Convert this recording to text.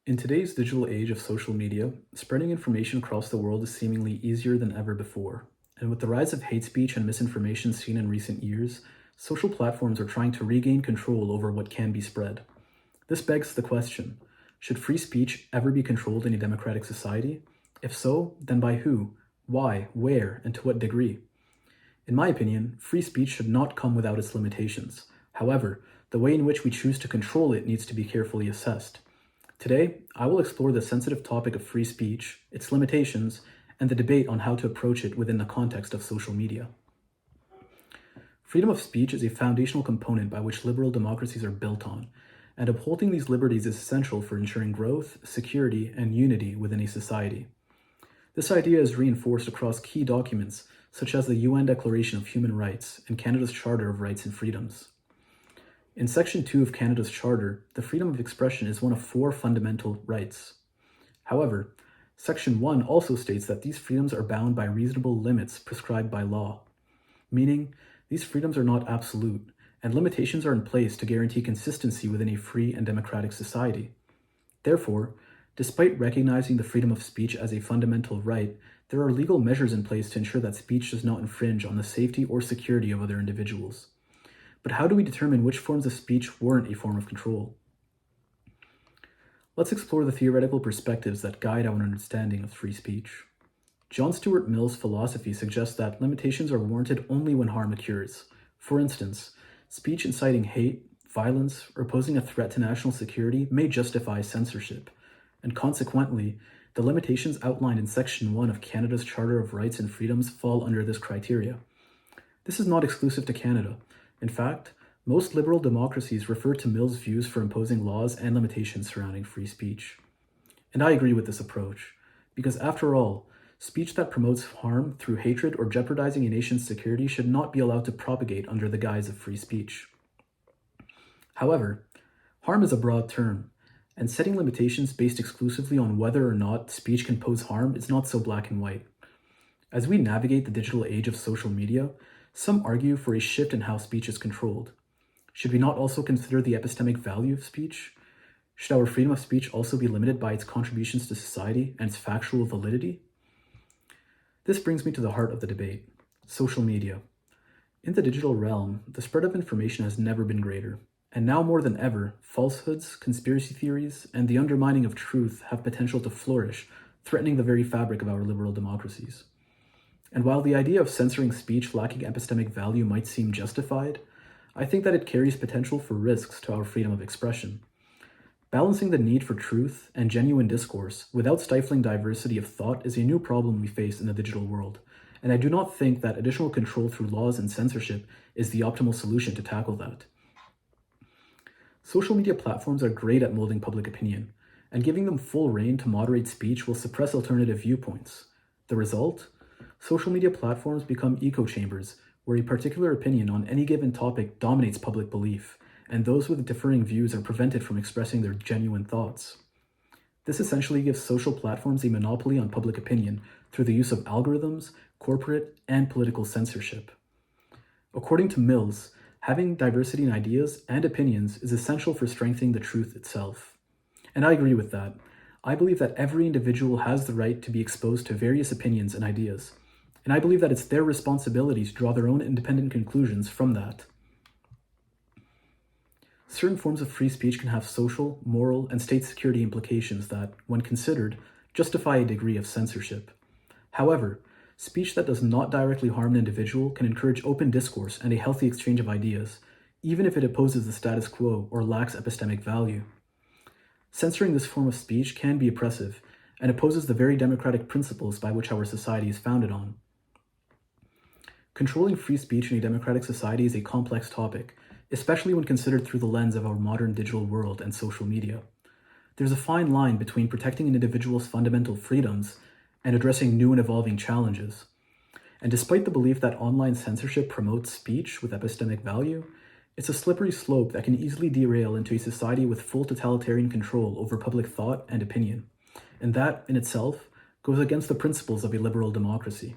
In today's digital age of social media, spreading information across the world is seemingly easier than ever before. And with the rise of hate speech and misinformation seen in recent years, social platforms are trying to regain control over what can be spread. This begs the question, should free speech ever be controlled in a democratic society? If so, then by who, why, where, and to what degree? In my opinion, free speech should not come without its limitations. However, the way in which we choose to control it needs to be carefully assessed. Today, I will explore the sensitive topic of free speech, its limitations, and the debate on how to approach it within the context of social media. Freedom of speech is a foundational component by which liberal democracies are built on, and upholding these liberties is essential for ensuring growth, security, and unity within a society. This idea is reinforced across key documents such as the UN Declaration of Human Rights and Canada's Charter of Rights and Freedoms. In Section 2 of Canada's Charter, the freedom of expression is one of 4 fundamental rights. However, Section 1 also states that these freedoms are bound by reasonable limits prescribed by law, meaning these freedoms are not absolute, and limitations are in place to guarantee consistency within a free and democratic society. Therefore, despite recognizing the freedom of speech as a fundamental right, there are legal measures in place to ensure that speech does not infringe on the safety or security of other individuals. But how do we determine which forms of speech warrant a form of control? Let's explore the theoretical perspectives that guide our understanding of free speech. John Stuart Mill's philosophy suggests that limitations are warranted only when harm occurs. For instance, speech inciting hate, violence, or posing a threat to national security may justify censorship, and consequently, the limitations outlined in Section 1 of Canada's Charter of Rights and Freedoms fall under this criteria. This is not exclusive to Canada. In fact, most liberal democracies refer to Mill's views for imposing laws and limitations surrounding free speech. And I agree with this approach, because after all, speech that promotes harm through hatred or jeopardizing a nation's security should not be allowed to propagate under the guise of free speech. However, harm is a broad term, and setting limitations based exclusively on whether or not speech can pose harm is not so black and white. As we navigate the digital age of social media, some argue for a shift in how speech is controlled. Should we not also consider the epistemic value of speech? Should our freedom of speech also be limited by its contributions to society and its factual validity? This brings me to the heart of the debate, social media. In the digital realm, the spread of information has never been greater, and now more than ever, falsehoods, conspiracy theories, and the undermining of truth have potential to flourish, threatening the very fabric of our liberal democracies. And while the idea of censoring speech lacking epistemic value might seem justified, I think that it carries potential for risks to our freedom of expression. Balancing the need for truth and genuine discourse without stifling diversity of thought is a new problem we face in the digital world, and I do not think that additional control through laws and censorship is the optimal solution to tackle that. Social media platforms are great at molding public opinion, and giving them full rein to moderate speech will suppress alternative viewpoints. The result? Social media platforms become echo chambers where a particular opinion on any given topic dominates public belief, and those with differing views are prevented from expressing their genuine thoughts. This essentially gives social platforms a monopoly on public opinion through the use of algorithms, corporate, and political censorship. According to Mills, having diversity in ideas and opinions is essential for strengthening the truth itself. And I agree with that. I believe that every individual has the right to be exposed to various opinions and ideas, and I believe that it's their responsibility to draw their own independent conclusions from that. Certain forms of free speech can have social, moral, and state security implications that, when considered, justify a degree of censorship. However, speech that does not directly harm an individual can encourage open discourse and a healthy exchange of ideas, even if it opposes the status quo or lacks epistemic value. Censoring this form of speech can be oppressive and opposes the very democratic principles by which our society is founded on. Controlling free speech in a democratic society is a complex topic, especially when considered through the lens of our modern digital world and social media. There's a fine line between protecting an individual's fundamental freedoms and addressing new and evolving challenges. And despite the belief that online censorship promotes speech with epistemic value, it's a slippery slope that can easily derail into a society with full totalitarian control over public thought and opinion. And that, in itself, goes against the principles of a liberal democracy.